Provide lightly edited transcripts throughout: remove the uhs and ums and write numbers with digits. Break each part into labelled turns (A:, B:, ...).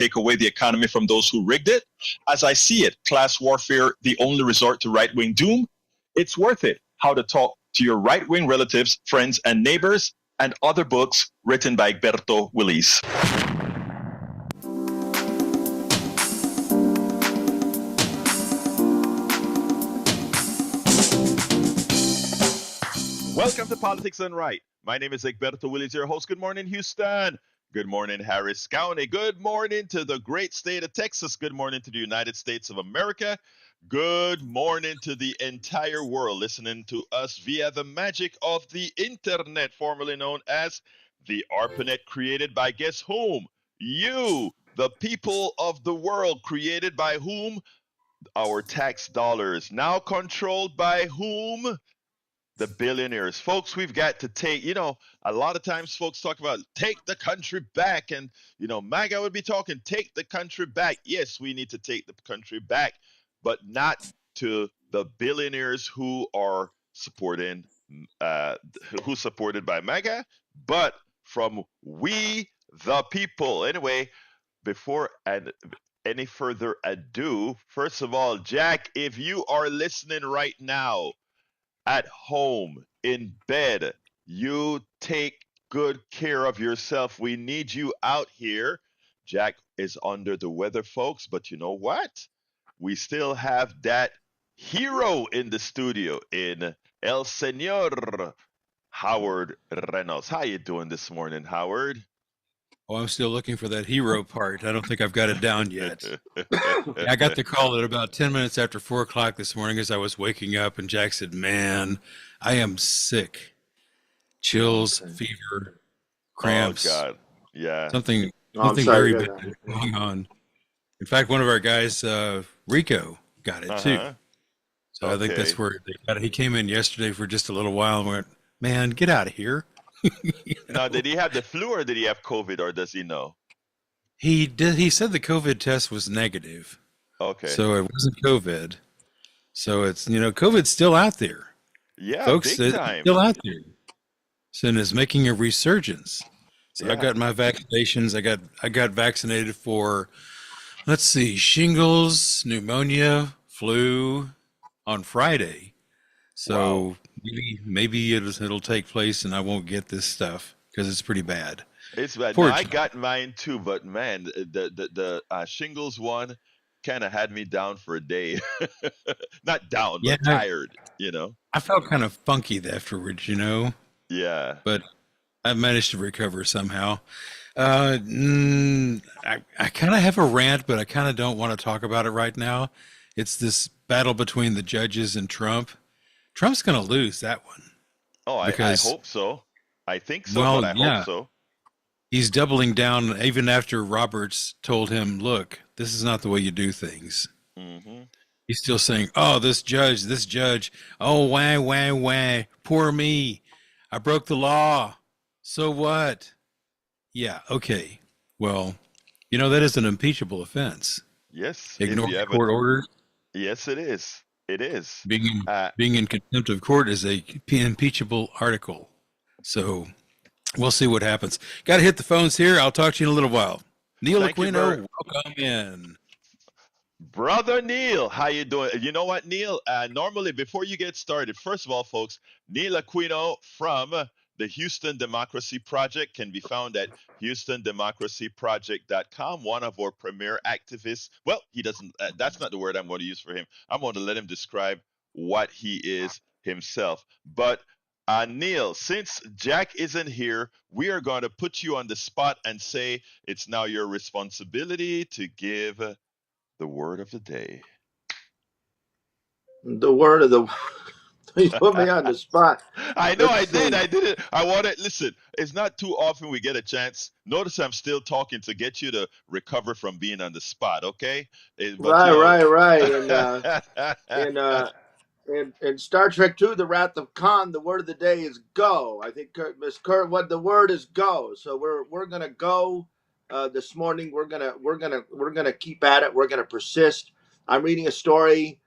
A: take away the economy from those who rigged it. As I see it, class warfare, the only resort to right-wing doom. It's worth it. How to talk to your right-wing relatives, friends, and neighbors, and other books written by Egberto Willis. Welcome to Politics Done Right. My name is Egberto Willis, your host. Good morning, Houston. Good morning, Harris County. Good morning to the great state of Texas. Good morning to the United States of America. Good morning to the entire world listening to us via the magic of the internet, formerly known as the ARPANET, created by guess whom? You, the people of the world, created by whom? Our tax dollars. Now controlled by whom? The billionaires. Folks, we've got to take, a lot of times folks talk about take the country back. And, MAGA would be talking, take the country back. Yes, we need to take the country back, but not to the billionaires who are supported by MAGA, but from we, the people. Anyway, before any further ado, first of all, Jack, if you are listening right now, at home, in bed, you take good care of yourself. We need you out here. Jack is under the weather, folks, but you know what? We still have that hero in the studio in El Señor Howard Reynolds. How you doing this morning, Howard?
B: Oh, I'm still looking for that hero part. I don't think I've got it down yet. I got the call at about 10 minutes after 4 o'clock this morning as I was waking up, and Jack said, "Man, I am sick. Chills, fever, cramps.
A: Oh, God. Yeah.
B: Something very bad going on." In fact, one of our guys, Rico, got it too. So I think that's where they got it. He came in yesterday for just a little while and went, "Man, get out of here."
A: Now, did he have the flu or did he have COVID, or does he know?
B: He did. He said the COVID test was negative.
A: Okay.
B: So it wasn't COVID. So it's, COVID's still out there.
A: Yeah,
B: folks,
A: big time.
B: Still out there. So it's making a resurgence. So yeah. I got my vaccinations. I got vaccinated for, let's see, shingles, pneumonia, flu on Friday. So wow. Maybe it'll take place and I won't get this stuff because it's pretty bad.
A: It's bad. No, I got mine too, but man, the shingles one kind of had me down for a day. Not down, but tired,
B: I felt kind of funky afterwards,
A: Yeah.
B: But I managed to recover somehow. I kind of have a rant, but I kind of don't want to talk about it right now. It's this battle between the judges and Trump. Trump's going to lose that one.
A: Oh, I hope so. I think so, but I hope so.
B: He's doubling down even after Roberts told him, look, this is not the way you do things.
A: Mm-hmm.
B: He's still saying, oh, this judge, oh, why, poor me. I broke the law. So what? Yeah, okay. Well, that is an impeachable offense.
A: Yes.
B: Ignoring court orders.
A: Yes, it is. It is.
B: Being in contempt of court is a impeachable article. So we'll see what happens. Got to hit the phones here. I'll talk to you in a little while. Neil Aquino, welcome in.
A: Brother Neil, how you doing? You know what, Neil? Normally, before you get started, first of all, folks, Neil Aquino from the Houston Democracy Project can be found at HoustonDemocracyProject.com, one of our premier activists. Well, he doesn't, that's not the word I'm going to use for him. I'm going to let him describe what he is himself. But Neil, since Jack isn't here, we are going to put you on the spot and say it's now your responsibility to give the word of the day.
C: The word of the you put me on the spot.
A: I know I did. I want to listen. It's not too often we get a chance. Notice I'm still talking to get you to recover from being on the spot. Okay.
C: Right. In Star Trek II, The Wrath of Khan, the word of the day is go. I think Miss Kurt, what the word is go. So we're gonna go this morning. We're gonna keep at it. We're gonna persist. I'm reading a story.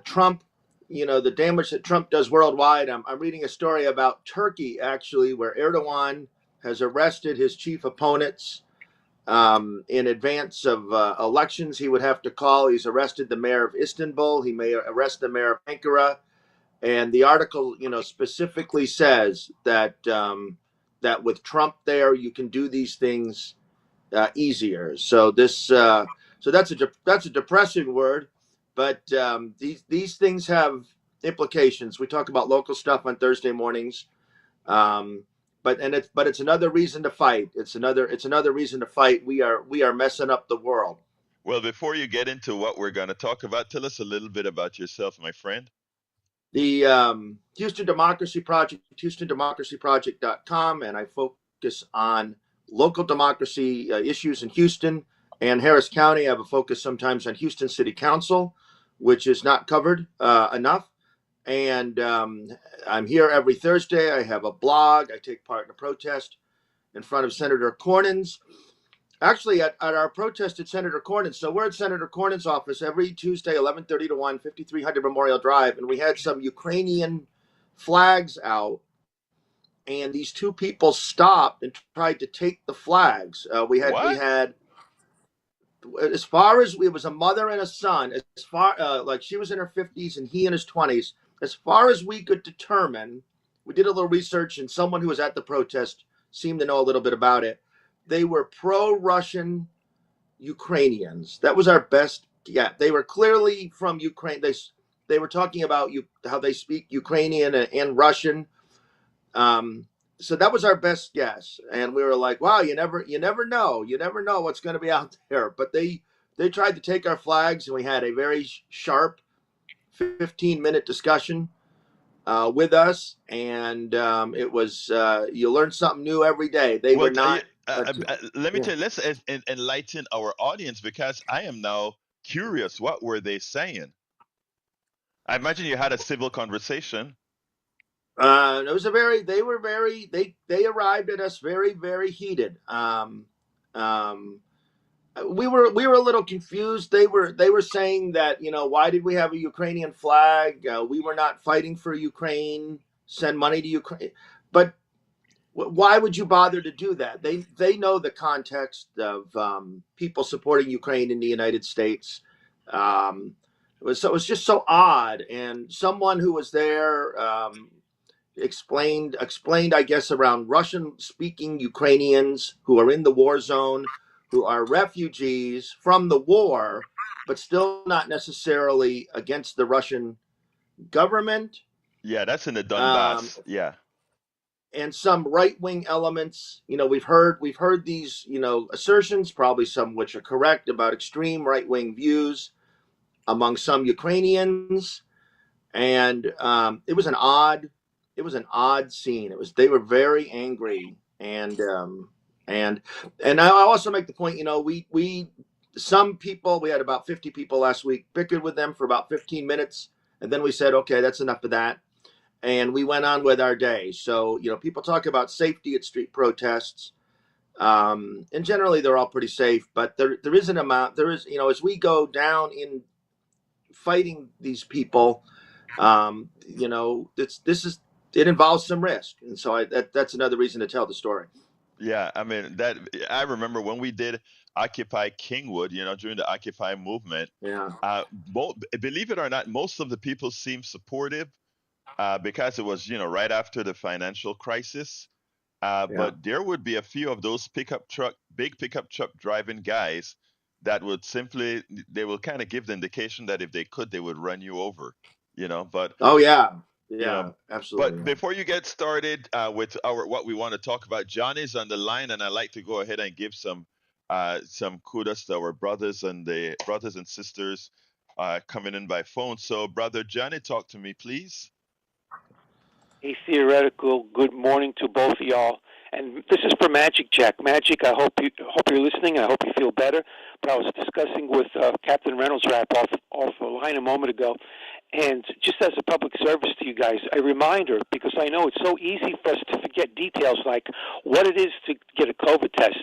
C: Trump, the damage that Trump does worldwide. I'm reading a story about Turkey, actually, where Erdogan has arrested his chief opponents In advance of elections, he would have to call. He's arrested the mayor of Istanbul. He may arrest the mayor of Ankara. And the article, specifically says that that with Trump there, you can do these things easier. So that's a depressing word, but these things have implications. We talk about local stuff on Thursday mornings, um, but it's another reason to fight. It's another reason to fight. We are messing up the world.
A: Well, before you get into what we're going to talk about, tell us a little bit about yourself, my friend.
C: The Houston Democracy Project, HoustonDemocracyProject.com, and I focus on local democracy issues in Houston and Harris County. I have a focus sometimes on Houston City Council, which is not covered enough. And I'm here every Thursday. I have a blog. I take part in a protest in front of Senator Cornyn's. Actually, at our protest at Senator Cornyn's. So we're at Senator Cornyn's office every Tuesday, 11:30 to 1, 5300 Memorial Drive. And we had some Ukrainian flags out. And these two people stopped and tried to take the flags. We
A: What?
C: had, as far as it was a mother and a son, as far like she was in her 50s and he in his 20s. As far as we could determine, we did a little research, and someone who was at the protest seemed to know a little bit about it. They were pro-Russian Ukrainians. That was our best. Yeah, they were clearly from Ukraine. They were talking about how they speak Ukrainian and Russian. So that was our best guess, and we were like, "Wow, you never know what's going to be out there." But they tried to take our flags, and we had a very sharp 15-minute discussion with us, and it was you learn something new every day. They
A: Well,
C: were not.
A: let me
C: Yeah.
A: tell you, let's enlighten our audience because I am now curious. What were they saying? I imagine you had a civil conversation.
C: It was a very. They were very. They arrived at us very, very heated. We were a little confused. They were saying that, why did we have a Ukrainian flag? We were not fighting for Ukraine. Send money to Ukraine, but why would you bother to do that? They know the context of people supporting Ukraine in the United States. It was just so odd, and someone who was there explained, I guess, around Russian speaking Ukrainians who are in the war zone, who are refugees from the war, but still not necessarily against the Russian government.
A: Yeah, that's in the
C: Um,
A: Donbass. Yeah.
C: and some right-wing elements. We've heard these, assertions, probably some which are correct, about extreme right-wing views among some Ukrainians. And it was an odd scene. They were very angry, and I also make the point. We some people, we had about 50 people last week, bickered with them for about 15 minutes, and then we said, okay, that's enough of that, and we went on with our day. So people talk about safety at street protests, and generally they're all pretty safe, but there is an amount. There is, as we go down in fighting these people, it involves some risk, and so that's another reason to tell the story.
A: Yeah, I mean that I remember when we did Occupy Kingwood, during the Occupy movement.
C: Yeah,
A: Believe it or not, most of the people seemed supportive because it was, right after the financial crisis.
C: yeah.
A: But there would be a few of those big pickup truck driving guys that would simply, they will kind of give the indication that if they could, they would run you over, But
C: Oh yeah,
A: you know
C: yeah, absolutely.
A: but
C: Yeah.
A: before you get started with our what we want to talk about, John is on the line, and I'd like to go ahead and give some kudos to our brothers and sisters coming in by phone. So brother Johnny, talk to me please.
D: A theoretical good morning to both of y'all. And this is for Magic Jack. Magic, I hope you're listening. I hope you feel better. But I was discussing with Captain Reynolds Wrap off the line a moment ago, and just as a public service to you guys, a reminder, because I know it's so easy for us to forget details like what it is to get a COVID test.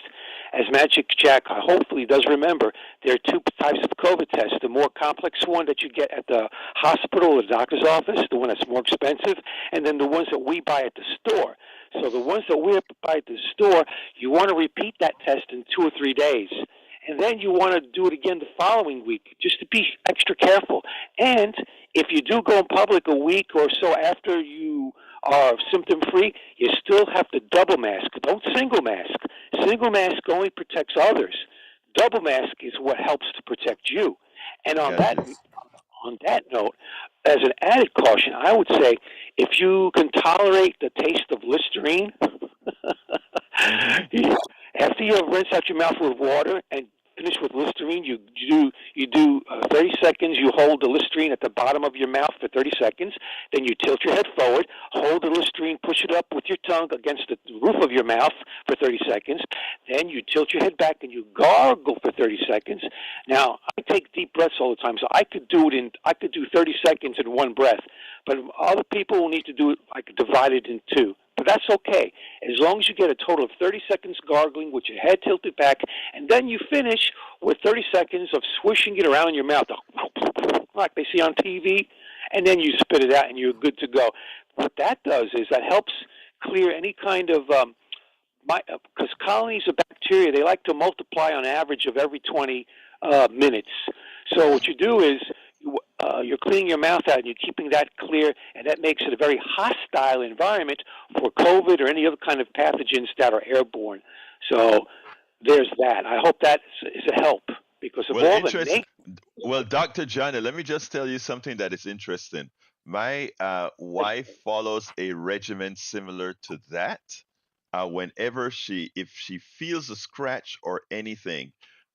D: as Magic Jack hopefully does remember, there are two types of COVID tests. The more complex one that you get at the hospital or the doctor's office, the one that's more expensive, and then the ones that we buy at the store. So the ones that we buy at the store, you want to repeat that test in 2 or 3 days. And then you want to do it again the following week, just to be extra careful. And if you do go in public a week or so after you are symptom-free, you still have to double mask. Don't single mask. Single mask only protects others. Double mask is what helps to protect you. And
A: Gotcha.
D: on that note, as an added caution, I would say if you can tolerate the taste of Listerine, after you rinse out your mouth with water and finish with Listerine, you do 30 seconds. You hold the Listerine at the bottom of your mouth for 30 seconds. Then you tilt your head forward, hold the Listerine, push it up with your tongue against the roof of your mouth for 30 seconds. Then you tilt your head back and you gargle for 30 seconds. Now, I take deep breaths all the time, so I could do 30 seconds in one breath. But other people will need to do it. I could divide it in two. But that's okay, as long as you get a total of 30 seconds gargling with your head tilted back, and then you finish with 30 seconds of swishing it around in your mouth, like they see on TV, and then you spit it out and you're good to go. What that does is that helps clear any kind of, because colonies of bacteria, they like to multiply on average of every 20 minutes. So what you do is, you're cleaning your mouth out and you're keeping that clear, and that makes it a very hostile environment for COVID or any other kind of pathogens that are airborne. So there's that. I hope that is a help because of
A: Well,
D: all
A: interesting. Well, Dr. Johnny, let me just tell you something that is interesting. My wife follows a regimen similar to that. Whenever if she feels a scratch or anything,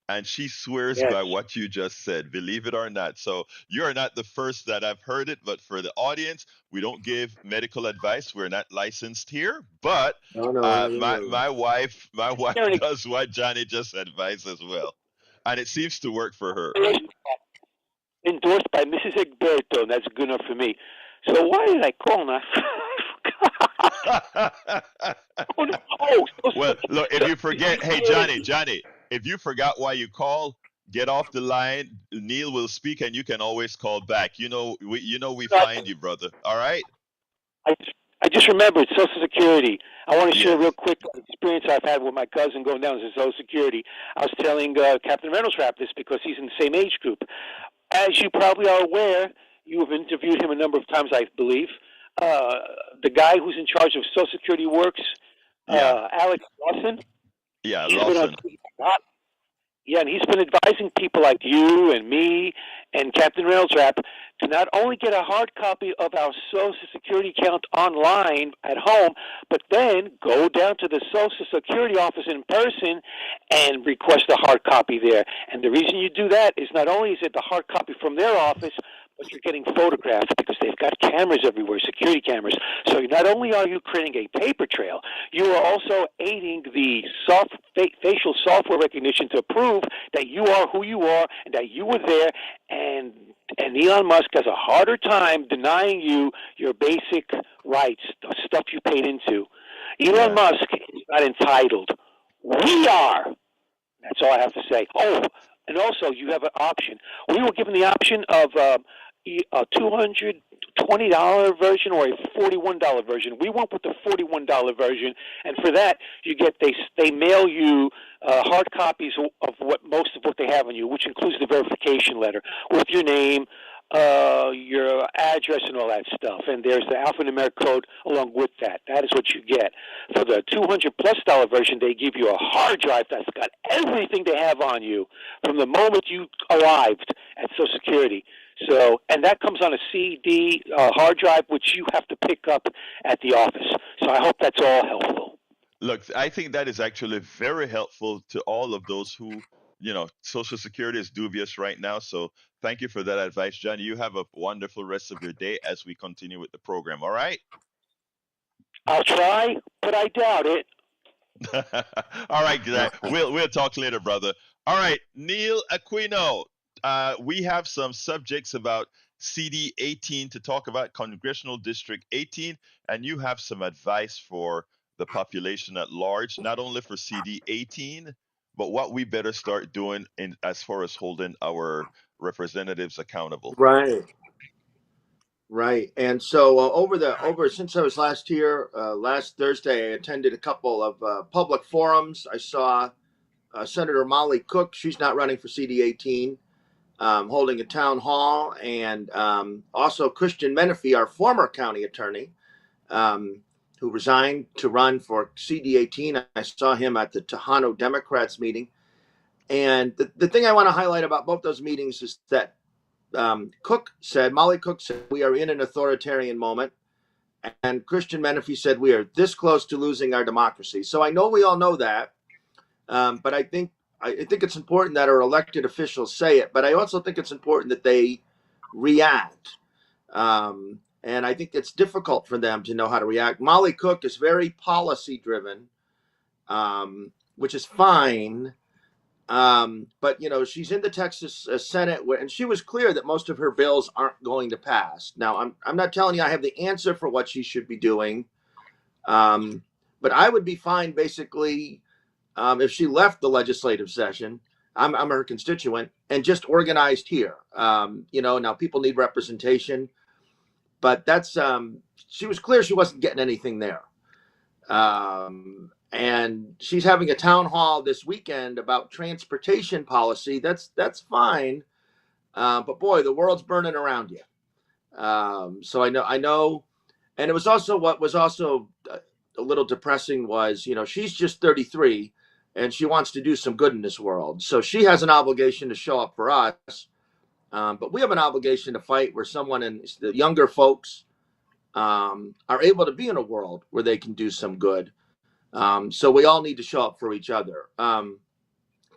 A: and she swears
D: Yes.
A: by what you just said, believe it or not. So you're not the first that I've heard it, but for the audience, we don't give medical advice. We're not licensed here, but
C: No, no,
A: my wife
D: They're
A: does what Johnny just advised as well, and it seems to work for her.
D: endorsed by Mrs. Egberto, and that's good enough for me. So why did I call now? Oh, no.
A: Well, look, if you forget, hey Johnny, if you forgot why you call, get off the line. Neil will speak, and you can always call back. We find you, brother. All right?
D: I, I just remembered Social Security. I want to share
A: Yes.
D: real quick an experience I've had with my cousin going down to Social Security. I was telling Captain Reynolds Rap this because he's in the same age group. As you probably are aware, you have interviewed him a number of times, I believe. The guy who's in charge of Social Security Works,
A: Yeah.
D: Alex Lawson,
A: Yeah.
D: he's been on
A: Lawson.
D: yeah, and he's been advising people like you and me and Captain Reynolds Rap to not only get a hard copy of our Social Security account online at home, but then go down to the Social Security office in person and request a hard copy there. And the reason you do that is not only is it the hard copy from their office, but you're getting photographed because they've got cameras everywhere, security cameras. So not only are you creating a paper trail, you are also aiding the facial software recognition to prove that you are who you are and that you were there. And Elon Musk has a harder time denying you your basic rights, the stuff you paid into. Elon
A: Yeah.
D: Musk is not entitled. We are. That's all I have to say. Oh, and also you have an option. We were given the option of a $220 version or a $41 version. We went with the $41 version, and for that you get they mail you hard copies of most of what they have on you, which includes the verification letter with your name, your address, and all that stuff. And there's the alphanumeric code along with that. That is what you get. For the $200+ version, they give you a hard drive that's got everything they have on you from the moment you arrived at Social Security. So, and that comes on a CD hard drive, which you have to pick up at the office. So I hope that's all helpful.
A: Look, I think that is actually very helpful to all of those who, Social Security is dubious right now. So thank you for that advice, John. You have a wonderful rest of your day as we continue with the program. All right?
D: I'll try, but I doubt it.
A: All right, Glenn. We'll talk later, brother. All right, Neil Aquino. We have some subjects about CD 18 to talk about, Congressional District 18, and you have some advice for the population at large, not only for CD 18, but what we better start doing in as far as holding our representatives accountable.
C: Right. Right. And so over since I was last here, last Thursday, I attended a couple of public forums. I saw Senator Molly Cook. She's not running for CD18, holding a town hall, and also Christian Menifee, our former county attorney, um, who resigned to run for CD18. I saw him at the Tejano Democrats meeting. And the thing I want to highlight about both those meetings is that Molly Cook said, we are in an authoritarian moment. And Christian Menifee said, we are this close to losing our democracy. So I know we all know that. But I think it's important that our elected officials say it. But I also think it's important that they react. And I think it's difficult for them to know how to react. Molly Cook is very policy driven, which is fine. But she's in the Texas Senate, and she was clear that most of her bills aren't going to pass. Now, I'm not telling you I have the answer for what she should be doing, but I would be fine basically if she left the legislative session. I'm her constituent and just organized here. Now people need representation, but that's she was clear she wasn't getting anything there. And she's having a town hall this weekend about transportation policy. That's fine, but boy, the world's burning around you. So I know, and it was also what was also a little depressing was she's just 33, and she wants to do some good in this world. So she has an obligation to show up for us, but we have an obligation to fight where someone and the younger folks are able to be in a world where they can do some good. So we all need to show up for each other.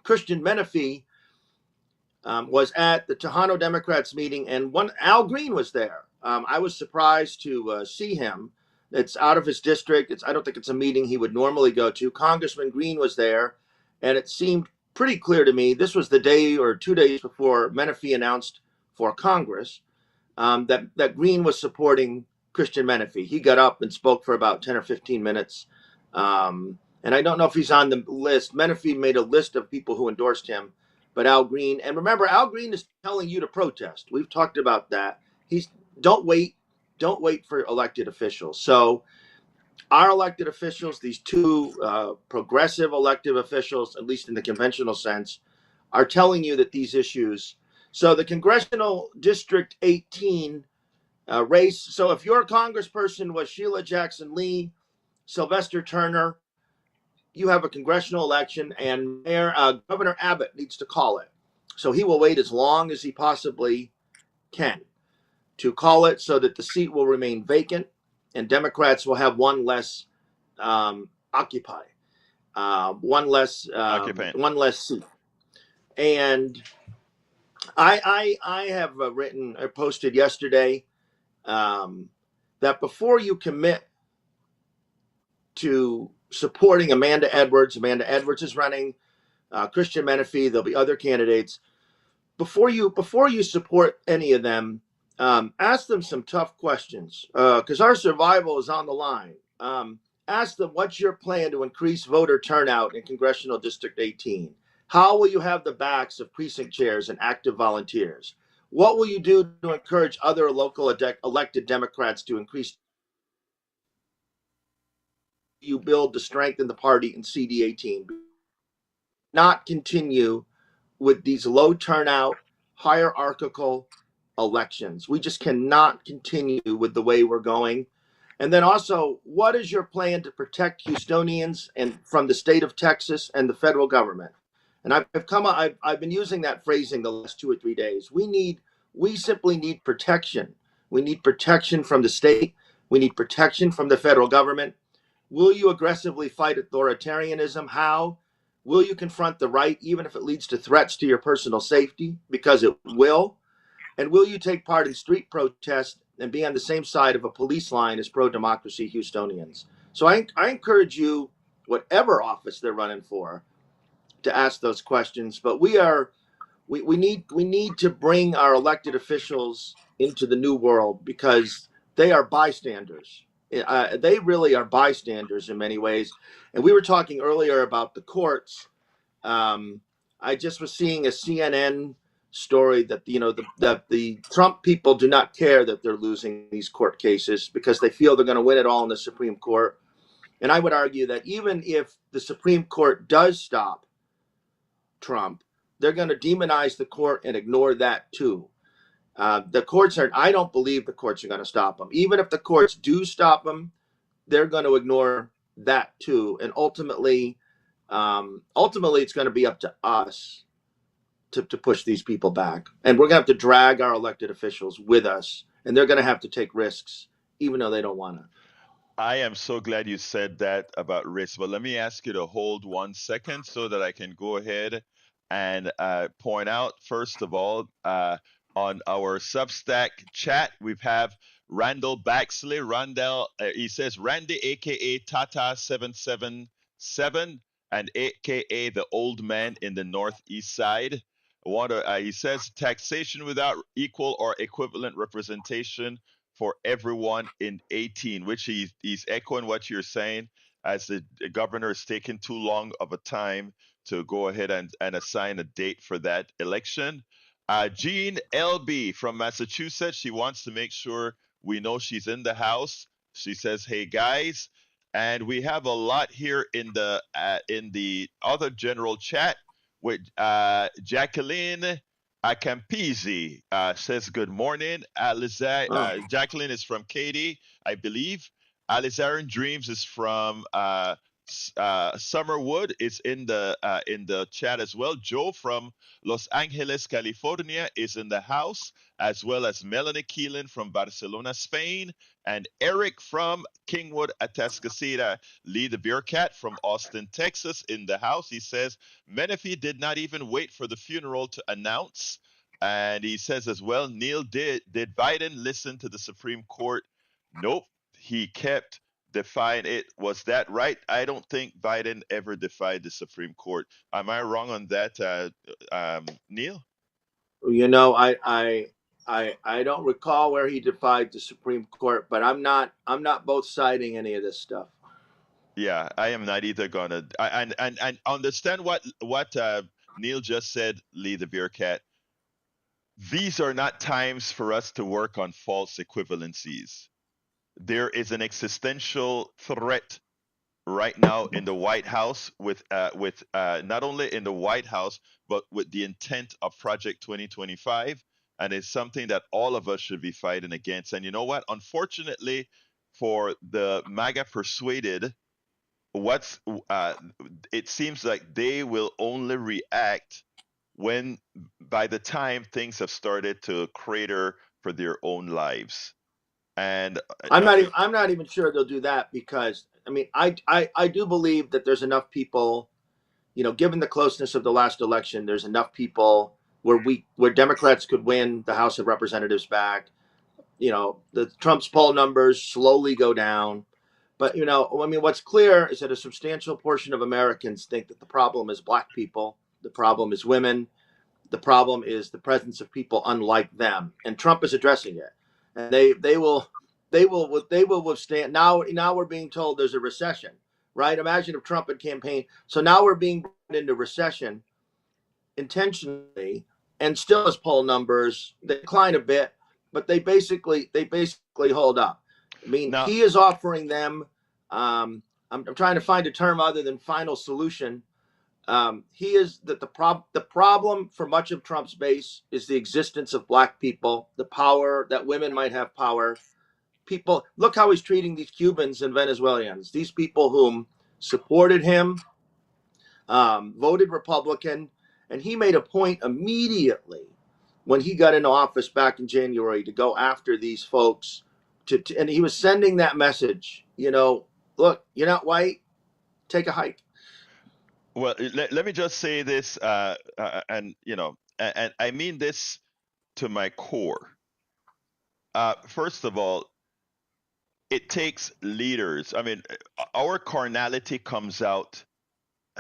C: Christian Menifee was at the Tejano Democrats meeting, and Al Green was there. I was surprised to see him. It's out of his district. I don't think it's a meeting he would normally go to. Congressman Green was there, and it seemed pretty clear to me this was the day or 2 days before Menifee announced for Congress that Green was supporting Christian Menifee. He got up and spoke for about 10 or 15 minutes. And I don't know if he's on the list. Menifee made a list of people who endorsed him, but Al Green, and remember, Al Green is telling you to protest. We've talked about that. Don't wait for elected officials. So our elected officials, these two progressive elected officials, at least in the conventional sense, are telling you that these issues. So the congressional District 18 race. So if your congressperson was Sheila Jackson Lee, Sylvester Turner, you have a congressional election, and Governor Abbott needs to call it. So he will wait as long as he possibly can to call it so that the seat will remain vacant and Democrats will have one less occupy, one less seat. And I have written or posted yesterday that before you commit to supporting Amanda Edwards is running, Christian Menifee, there'll be other candidates. Before you support any of them, ask them some tough questions because our survival is on the line. Ask them, what's your plan to increase voter turnout in Congressional District 18? How will you have the backs of precinct chairs and active volunteers? What will you do to encourage other local elected Democrats to increase? You build to strengthen the party in CD18. Not continue with these low turnout, hierarchical elections. We just cannot continue with the way we're going. And then also, what is your plan to protect Houstonians and from the state of Texas and the federal government? And I've been using that phrasing the last 2 or 3 days. We simply need protection. We need protection from the state. We need protection from the federal government. Will you aggressively fight authoritarianism? How? Will you confront the right, even if it leads to threats to your personal safety? Because it will. And will you take part in street protests and be on the same side of a police line as pro-democracy Houstonians? So I encourage you, whatever office they're running for, to ask those questions. But we need to bring our elected officials into the new world because they are bystanders. They really are bystanders in many ways. And we were talking earlier about the courts. I just was seeing a CNN story that the Trump people do not care that they're losing these court cases because they feel they're going to win it all in the Supreme Court. And I would argue that even if the Supreme Court does stop Trump, they're going to demonize the court and ignore that too. The courts are. I don't believe the courts are going to stop him. Even if the courts do stop him, they're going to ignore that too. And ultimately, it's going to be up to us to push these people back. And we're going to have to drag our elected officials with us. And they're going to have to take risks, even though they don't want to.
A: I am so glad you said that about risk, but let me ask you to hold 1 second so that I can go ahead and point out, first of all, on our Substack chat, we have Randall Baxley. Randall, he says Randy, aka Tata777, and aka the old man in the Northeast Side. He says taxation without equal or equivalent representation for everyone in 18, which he's echoing what you're saying, as the governor is taking too long of a time to go ahead and assign a date for that election. Jean LB from Massachusetts, she wants to make sure we know she's in the house. She says, "Hey guys," and we have a lot here in the other general chat with Jacqueline Akampizi says good morning.
C: Oh.
A: Jacqueline is from Katy, I believe. Alizarin Dreams is from Summerwood. Is in the chat as well. Joe from Los Angeles, California, is in the house, as well as Melanie Keelan from Barcelona, Spain, and Eric from Kingwood, Atascocita. Lee the Beer Cat from Austin, Texas, in the house. He says Menifee did not even wait for the funeral to announce. And he says as well, Neil, did Biden listen to the Supreme Court? Nope. He kept defying it. Was that right? I don't think Biden ever defied the Supreme Court. Am I wrong on that, Neil?
C: I don't recall where he defied the Supreme Court, but I'm not both siding any of this stuff.
A: Yeah, I am not either gonna. And understand what Neil just said, Lee the Beer Cat. These are not times for us to work on false equivalencies. There is an existential threat right now in the White House with not only in the White House but with the intent of Project 2025, and it's something that all of us should be fighting against. And you know what? Unfortunately, for the MAGA persuaded, what's it seems like they will only react when by the time things have started to crater for their own lives. And
C: I'm not even sure they'll do that because I mean I do believe that there's enough people, given the closeness of the last election, there's enough people where Democrats could win the House of Representatives back. The Trump's poll numbers slowly go down. But I mean, what's clear is that a substantial portion of Americans think that the problem is black people, the problem is women, the problem is the presence of people unlike them, and Trump is addressing it. And they will withstand. Now we're being told there's a recession, right? Imagine if Trump had campaigned. So now we're being brought into recession intentionally, and still his poll numbers they decline a bit, but they basically hold up. I mean,
A: now
C: he is offering them. I'm trying to find a term other than final solution. He is that the problem for much of Trump's base is the existence of black people, the power that women might have power. People look how he's treating these Cubans and Venezuelans. These people whom supported him, voted Republican, and he made a point immediately when he got into office back in January to go after these folks. And he was sending that message. Look, you're not white. Take a hike.
A: well, let me just say this, and and I mean this to my core. First of all, it takes leaders. I mean, our carnality comes out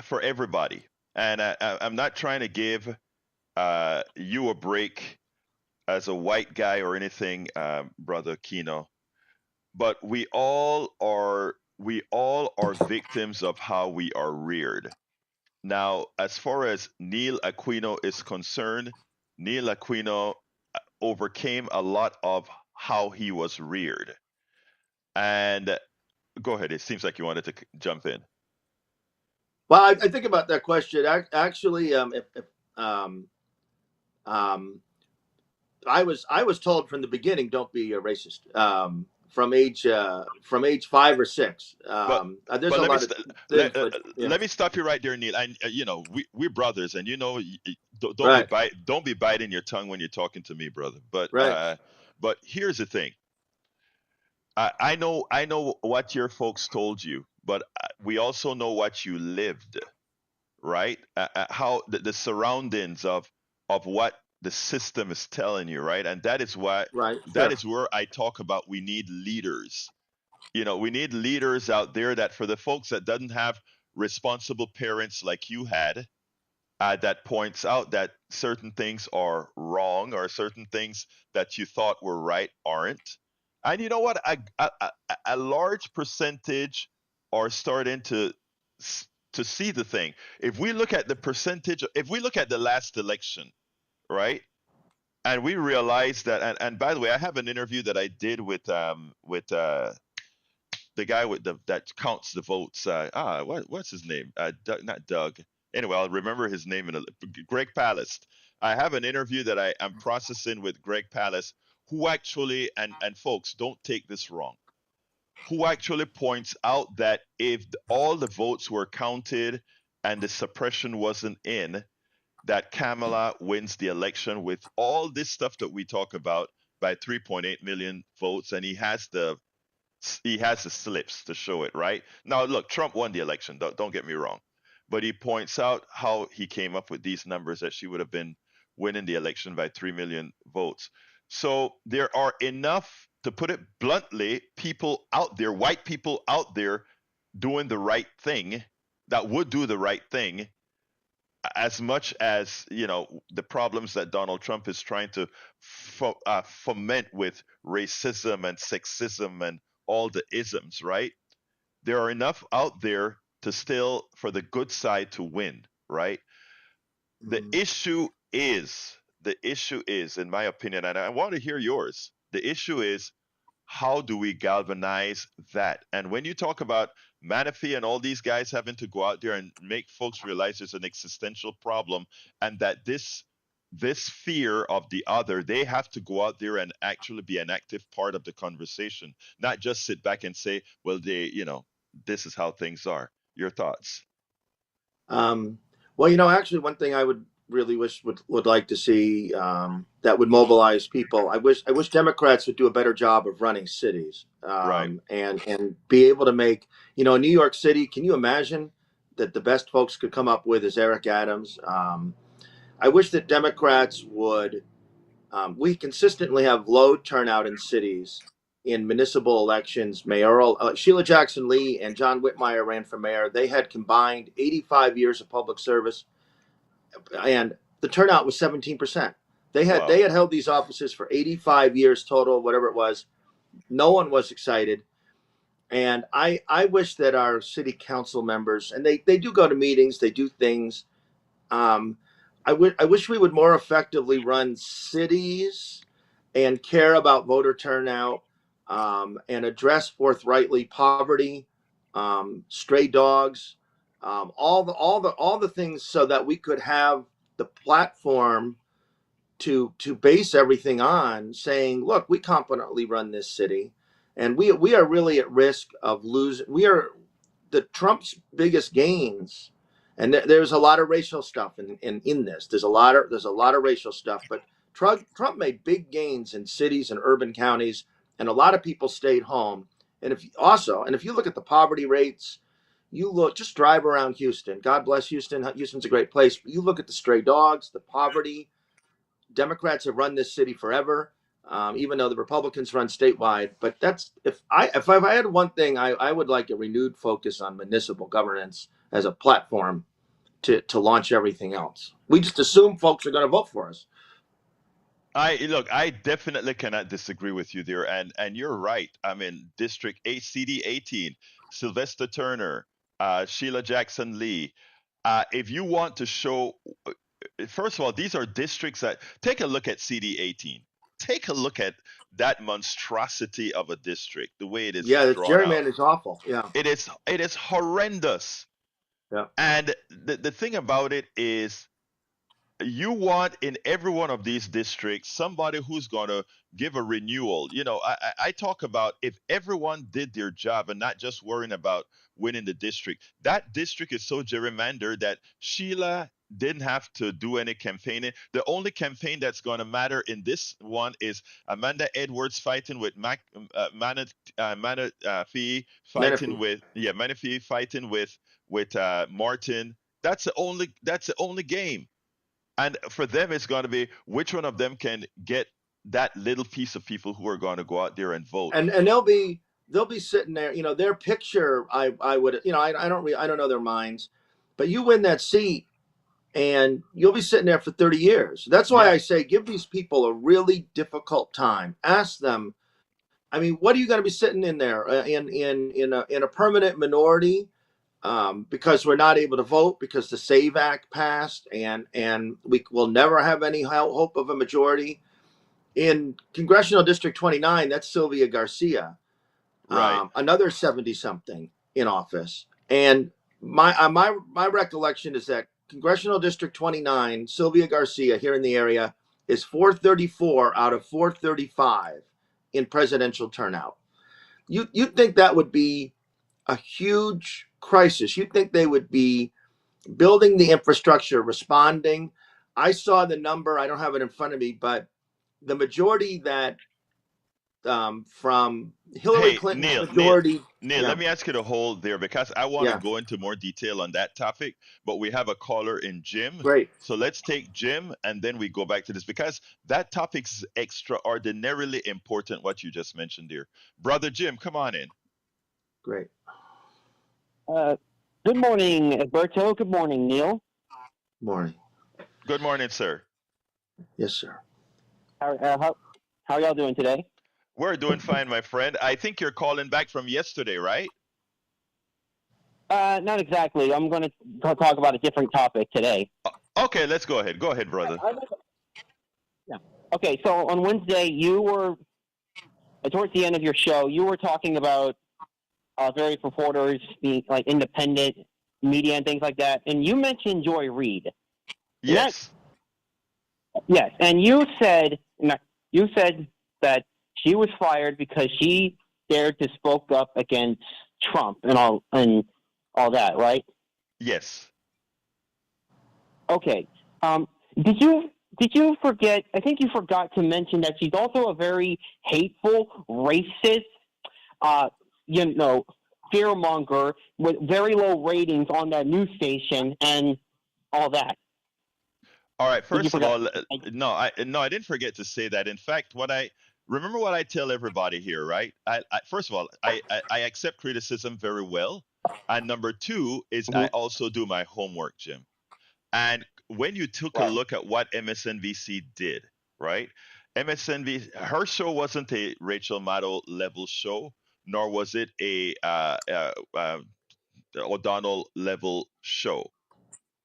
A: for everybody, and I'm not trying to give you a break as a white guy or anything, brother Kino, but we all are victims of how we are reared. Now, as far as Neil Aquino is concerned, Neil Aquino overcame a lot of how he was reared. And go ahead. It seems like you wanted to jump in.
C: Well, I think about that question. Actually, if um, um, I was told from the beginning, don't be a racist. From age 5 or 6.
A: But
C: There's
A: but
C: a
A: let me
C: lot of
A: st-
C: things, but yeah,
A: let me stop you right there, Neil. And we're brothers, and
C: right,
A: don't be biting your tongue when you're talking to me, brother.
C: right,
A: But here's the thing. I know what your folks told you, but we also know what you lived, right? How the surroundings of what the system is telling you, right? And
C: right,
A: that
C: sure,
A: is where I talk about we need leaders. We need leaders out there that for the folks that doesn't have responsible parents like you had, that points out that certain things are wrong or certain things that you thought were right aren't. And you know what? A large percentage are starting to see the thing. If we look at the percentage, if we look at the last election, right? And we realize that, and by the way, I have an interview that I did with the guy that counts the votes. What's his name? Doug, not Doug. Anyway, I'll remember his name Greg Palast. I have an interview that I am processing with Greg Palast, who actually, and folks, don't take this wrong, who actually points out that if all the votes were counted and the suppression wasn't in, that Kamala wins the election with all this stuff that we talk about by 3.8 million votes, and he has the slips to show it, right? Now, look, Trump won the election. Don't get me wrong, but he points out how he came up with these numbers that she would have been winning the election by 3 million votes. So there are enough, to put it bluntly, people out there, white people out there, doing the right thing, that would do the right thing, as much as the problems that Donald Trump is trying to foment with racism and sexism and all the isms, right? There are enough out there to still for the good side to win, right? The
C: mm,
A: issue is the issue is, in my opinion, and I want to hear yours. The issue is, how do we galvanize that? And when you talk about Manafee and all these guys having to go out there and make folks realize there's an existential problem, and that this fear of the other, they have to go out there and actually be an active part of the conversation, not just sit back and say, well, this is how things are. Your thoughts?
C: um, well, actually, one thing I would really wish would like to see, that would mobilize people. I wish Democrats would do a better job of running cities,
A: Right.
C: and be able to make, New York City. Can you imagine that the best folks could come up with is Eric Adams? I wish that Democrats would. We consistently have low turnout in cities in municipal elections, mayoral. Sheila Jackson Lee and John Whitmire ran for mayor. They had combined 85 years of public service, and the turnout was 17%. They had
A: Wow.
C: they had held these offices for 85 years total, whatever it was. No one was excited. And I wish that our city council members, and they do go to meetings, they do things. um, I wish we would more effectively run cities and care about voter turnout, and address forthrightly poverty, stray dogs, all the things, so that we could have the platform to base everything on, saying, look, we competently run this city, and we are really at risk of losing. We are the Trump's biggest gains, and there's a lot of racial stuff in this. There's a lot of racial stuff, but Trump made big gains in cities and urban counties, and a lot of people stayed home. And if you look at the poverty rates, just drive around Houston. God bless Houston. Houston's a great place. But you look at the stray dogs, the poverty. Democrats have run this city forever, even though the Republicans run statewide. But that's if I had one thing, I would like a renewed focus on municipal governance as a platform to launch everything else. We just assume folks are going to vote for us.
A: I definitely cannot disagree with you there, and you're right. I mean, District 8, CD 18, Sylvester Turner, Sheila Jackson Lee. If you want to show, first of all, these are districts that take a look at CD 18. Take a look at that monstrosity of a district, the way it is
C: Yeah, the
A: drawn out.
C: gerrymandering is awful. Yeah.
A: It is horrendous.
C: Yeah.
A: And the thing about it is, you want in every one of these districts somebody who's going to give a renewal. I talk about, if everyone did their job and not just worrying about winning the district. That district is so gerrymandered that Sheila didn't have to do any campaigning. The only campaign that's going to matter in this one is Amanda Edwards fighting with Manafee fighting
C: Menifee.
A: with Manafee fighting with Martin. That's the only game. And for them, it's going to be which one of them can get that little piece of people who are going to go out there and vote.
C: And they'll be sitting there. Their picture. I would. I don't know their minds, but you win that seat, and you'll be sitting there for 30 years. That's why
A: Yeah.
C: I say give these people a really difficult time. Ask them. I mean, what are you going to be sitting in there in a permanent minority? Because we're not able to vote because the SAVE Act passed, and we will never have any hope of a majority. In Congressional District 29, that's Sylvia Garcia,
A: Right.
C: another 70-something in office. And my recollection is that Congressional District 29, Sylvia Garcia here in the area, is 434 out of 435 in presidential turnout. You'd think that would be a huge crisis. You'd think they would be building the infrastructure, responding. I saw the number. I don't have it in front of me, but the majority that from Hillary
A: Hey,
C: Clinton's
A: Neil,
C: majority.
A: Neil,
C: Yeah,
A: let me ask you to hold there because I want to
C: yeah,
A: go into more detail on that topic. But we have a caller in Jim.
C: great.
A: So let's take Jim and then we go back to this because that topic is extraordinarily important, what you just mentioned there. Brother Jim, come on in.
C: Great.
E: Good morning, Alberto. Good morning, Neil.
C: Morning.
A: Good morning, sir.
C: Yes, sir.
E: How are y'all doing today?
A: We're doing fine, my friend. I think you're calling back from yesterday, right?
E: Not exactly. I'm going to talk about a different topic today.
A: Okay, let's go ahead. Go ahead, brother.
E: Yeah. Okay, so on Wednesday, you were, towards the end of your show, you were talking about various reporters being like independent media and things like that, and you mentioned Joy Reid.
A: Yes.
E: Yes, and you said that she was fired because she dared to spoke up against Trump and all that, right?
A: Yes.
E: Okay. Did you forget? I think you forgot to mention that she's also a very hateful, racist, fearmonger with very low ratings on that news station and all that.
A: All right.
E: Did you
A: First of all,
E: forget?
A: no, I didn't forget to say that. In fact, remember what I tell everybody here, right? First of all, I accept criticism very well, and number two is I also do my homework, Jim. And when you took a look at what MSNBC did, right? MSNBC, her show wasn't a Rachel Maddow level show, nor was it a O'Donnell level show.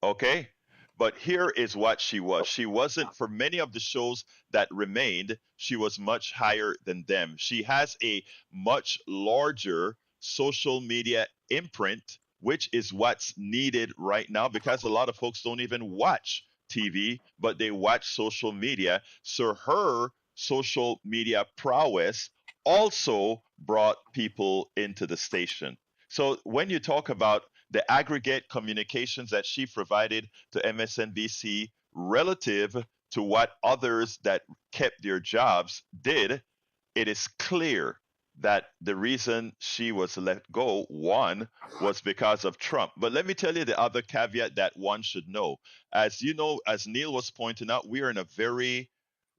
A: Okay? But here is what she was. She wasn't, for many of the shows that remained, she was much higher than them. She has a much larger social media imprint, which is what's needed right now because a lot of folks don't even watch TV, but they watch social media. So her social media prowess also brought people into the station. So when you talk about the aggregate communications that she provided to MSNBC relative to what others that kept their jobs did, it is clear that the reason she was let go, one, was because of Trump. But let me tell you the other caveat that one should know. As you know, as Neil was pointing out, we are in a very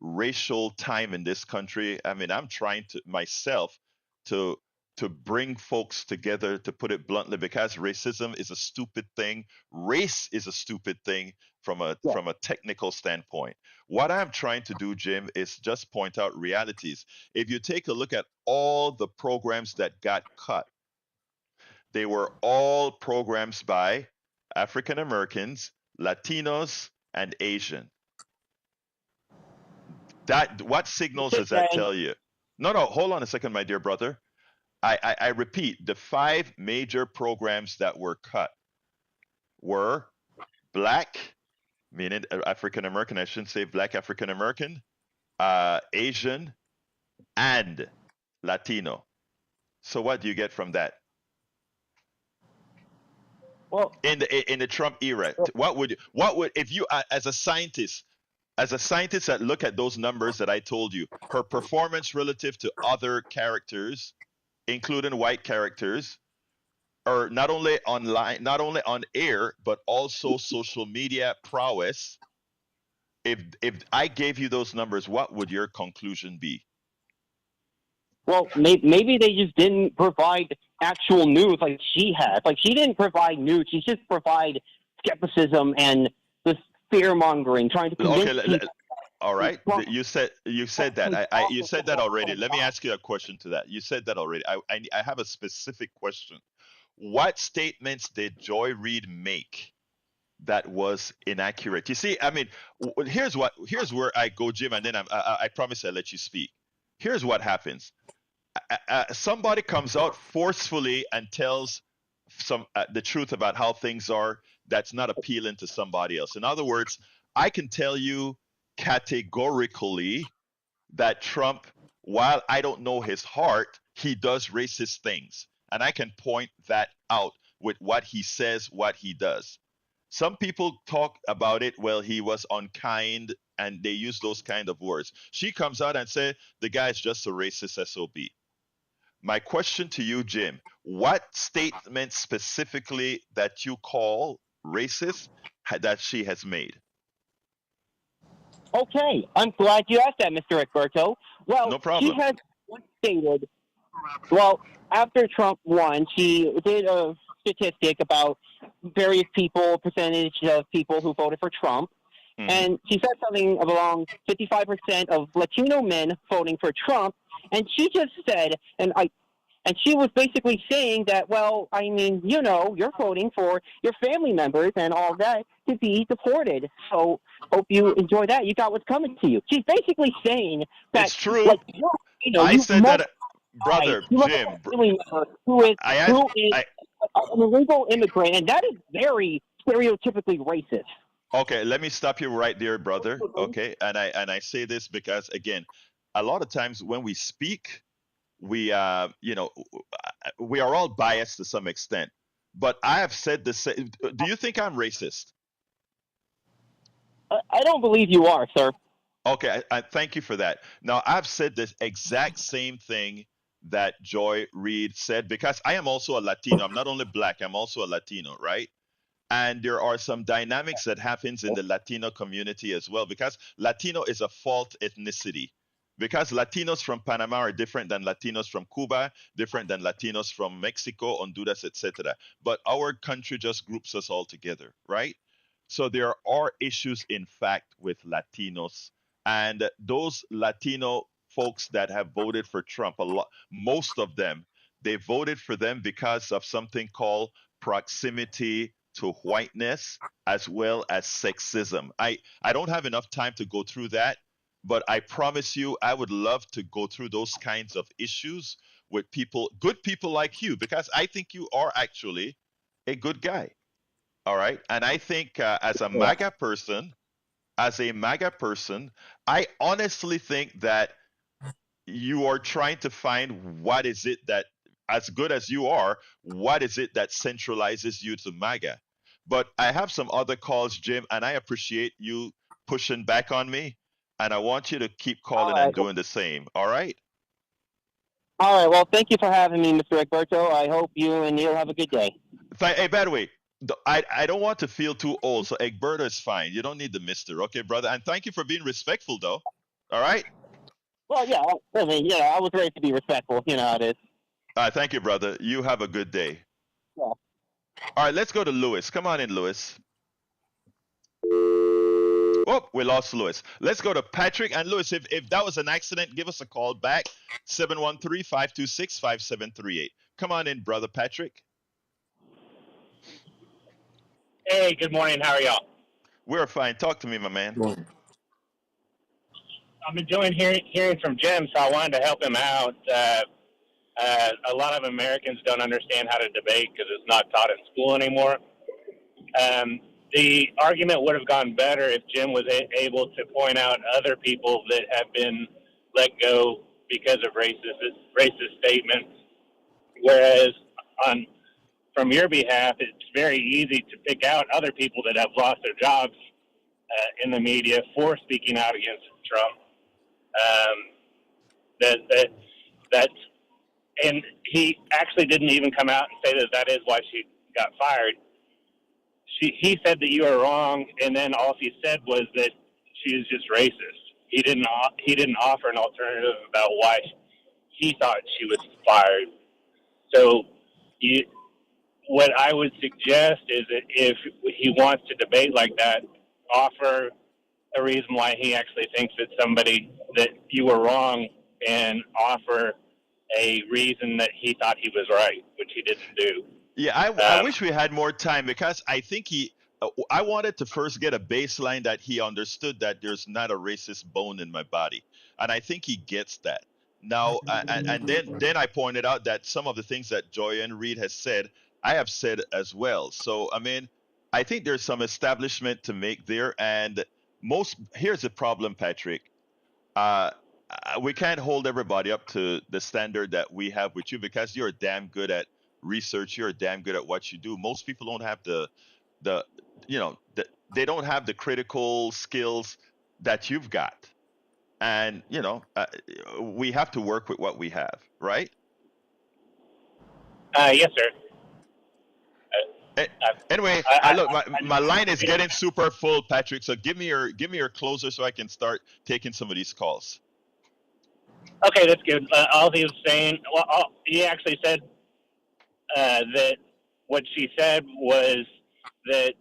A: racial time in this country. I mean, I'm trying to myself to bring folks together, to put it bluntly, because racism is a stupid thing. Race is a stupid thing from a technical standpoint. What I'm trying to do, Jim, is just point out realities. If you take a look at all the programs that got cut, they were all programs by African Americans, Latinos, and Asian. What signals does that tell you? No, hold on a second, my dear brother. I repeat, the 5 major programs that were cut were black, meaning African American. I shouldn't say black African American, Asian, and Latino. So what do you get from that?
E: Well,
A: In the Trump era, what would if you as a scientist that look at those numbers that I told you, her performance relative to other characters, including white characters, or not only online, not only on air, but also social media prowess. If I gave you those numbers, what would your conclusion be?
E: well, maybe they just didn't provide actual news like she has. Like, she didn't provide news. She just provide skepticism and this fear mongering, trying to convince
A: Okay,
E: people.
A: all right.
E: Well,
A: You said that. You said that already. Let me ask you a question to that. You said that already. I have a specific question. What statements did Joy Reid make that was inaccurate? You see, I mean, here's where I go, Jim, and then I promise I'll let you speak. Here's what happens. Somebody comes out forcefully and tells the truth about how things are that's not appealing to somebody else. In other words, I can tell you categorically that Trump, while I don't know his heart, he does racist things. And I can point that out with what he says, what he does. Some people talk about it, well, he was unkind, and they use those kind of words. She comes out and says the guy's just a racist SOB. My question to you, Jim, what statement specifically that you call racist that she has made?
E: okay, I'm glad you asked that, Mr. Egberto. Well,
A: No problem.
E: she has once stated, well, after Trump won, she did a statistic about various people, percentage of people who voted for Trump.
A: Mhm.
E: And she said something along 55% of Latino men voting for Trump. And she just said, and she was basically saying that, well, I mean, you know, you're voting for your family members and all that to be deported. So hope you enjoy that. You got what's coming to you. She's basically saying that,
A: It's true.
E: like,
A: I
E: you
A: said
E: must
A: that, brother
E: you must have
A: Jim.
E: a family member who is
A: I asked.
E: an illegal immigrant, and that is very stereotypically racist.
A: Okay, let me stop you right there, brother. Okay, and I say this because again, a lot of times when we speak, we we are all biased to some extent. But I have said this. Do you think I'm racist?
E: I don't believe you are, sir.
A: Okay, I thank you for that. Now, I've said this exact same thing that Joy Reid said because I am also a Latino. I'm not only black, I'm also a Latino, right? And there are some dynamics that happens in the Latino community as well because Latino is a fault ethnicity. Because Latinos from Panama are different than Latinos from Cuba, different than Latinos from Mexico, Honduras, etc. But our country just groups us all together, right? So there are issues, in fact, with Latinos and those Latino folks that have voted for Trump. A lot, most of them, they voted for them because of something called proximity to whiteness as well as sexism. I don't have enough time to go through that, but I promise you I would love to go through those kinds of issues with people, good people like you, because I think you are actually a good guy. All right. And I think as a MAGA person, I honestly think that you are trying to find what is it that, as good as you are, what is it that centralizes you to MAGA? But I have some other calls, Jim, and I appreciate you pushing back on me. And I want you to keep
E: All
A: calling and
E: right.
A: doing the same. All right.
E: All right. Well, thank you for having me, Mr. Egberto. I hope you and Neil have a good day.
A: Hey, by the way, I don't want to feel too old, so Egberto is fine. You don't need the mister, okay, brother? And thank you for being respectful, though. All right.
E: Well, yeah. I mean, yeah, I was raised to be respectful. You know how it is.
A: Thank you, brother. You have a good day.
E: Yeah.
A: All right, let's go to Lewis. Come on in, Lewis. Oh, we lost Lewis. Let's go to Patrick. And Lewis, if that was an accident, give us a call back, 713-526-5738. Come on in, brother Patrick.
F: Hey, good morning. How are y'all?
A: We're fine. Talk to me, my man.
F: I'm enjoying hearing from Jim, so I wanted to help him out. A lot of Americans don't understand how to debate because it's not taught in school anymore. The argument would have gone better if Jim was able to point out other people that have been let go because of racist statements. Whereas on from your behalf, it's very easy to pick out other people that have lost their jobs in the media for speaking out against Trump. Um, that that's and he actually didn't even come out and say that that is why she got fired. He said that you are wrong, and then all he said was that she is just racist. He didn't offer an alternative about why he thought she was fired. So you, what I would suggest is that if he wants to debate like that, offer a reason why he actually thinks that somebody that you were wrong, and offer a reason that he thought he was right, which he didn't do.
A: Yeah, I wish we had more time because I think I wanted to first get a baseline that he understood that there's not a racist bone in my body. And I think he gets that. Now, and then I pointed out that some of the things that Joyanne Reed has said, I have said as well. So, I mean, I think there's some establishment to make there. And here's the problem, Patrick. Uh, we can't hold everybody up to the standard that we have with you because you're damn good at research. You're damn good at what you do. Most people don't have the they don't have the critical skills that you've got, and we have to work with what we have, right?
F: Yes, sir.
A: Eh,
F: I,
A: Anyway, I
F: I,
A: look, my line is
F: I,
A: getting super full, Patrick. So give me your closer so I can start taking some of these calls.
F: okay, that's good. All he was saying, he actually said that what she said was that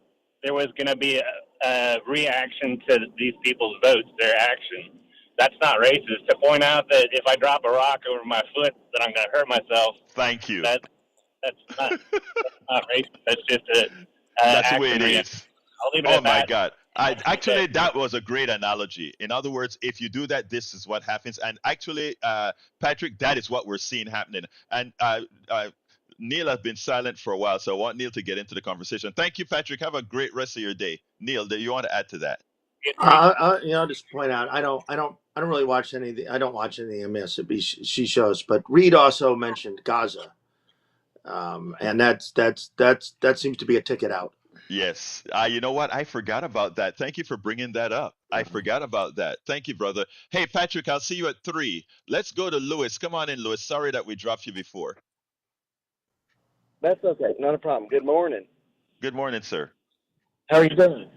F: there was going to be a reaction to these people's votes, their action. That's not racist. To point out that if I drop a rock over my foot, that I'm going to hurt myself,
A: Thank you.
F: that that's not racist. That's just a
A: That's the way
F: action
A: it
F: reaction.
A: is.
F: I'll leave it
A: Oh
F: at
A: my
F: that.
A: God. Actually, that was a great analogy. In other words, if you do that, this is what happens. And actually, Patrick, that is what we're seeing happening. And Neil has been silent for a while, so I want Neil to get into the conversation. Thank you, Patrick. Have a great rest of your day. Neil, do you want to add to that?
C: Just point out, I don't really watch any of the, I don't watch any of the MSNBC shows, but Reed also mentioned Gaza, and that seems to be a ticket out.
A: Yes. You know what? I forgot about that. Thank you for bringing that up. I forgot about that. Thank you, brother. Hey, Patrick, I'll see you at 3. Let's go to Lewis. Come on in, Lewis. Sorry that we dropped you before.
G: That's okay. Not a problem. Good morning.
A: Good morning, sir.
G: How are you doing?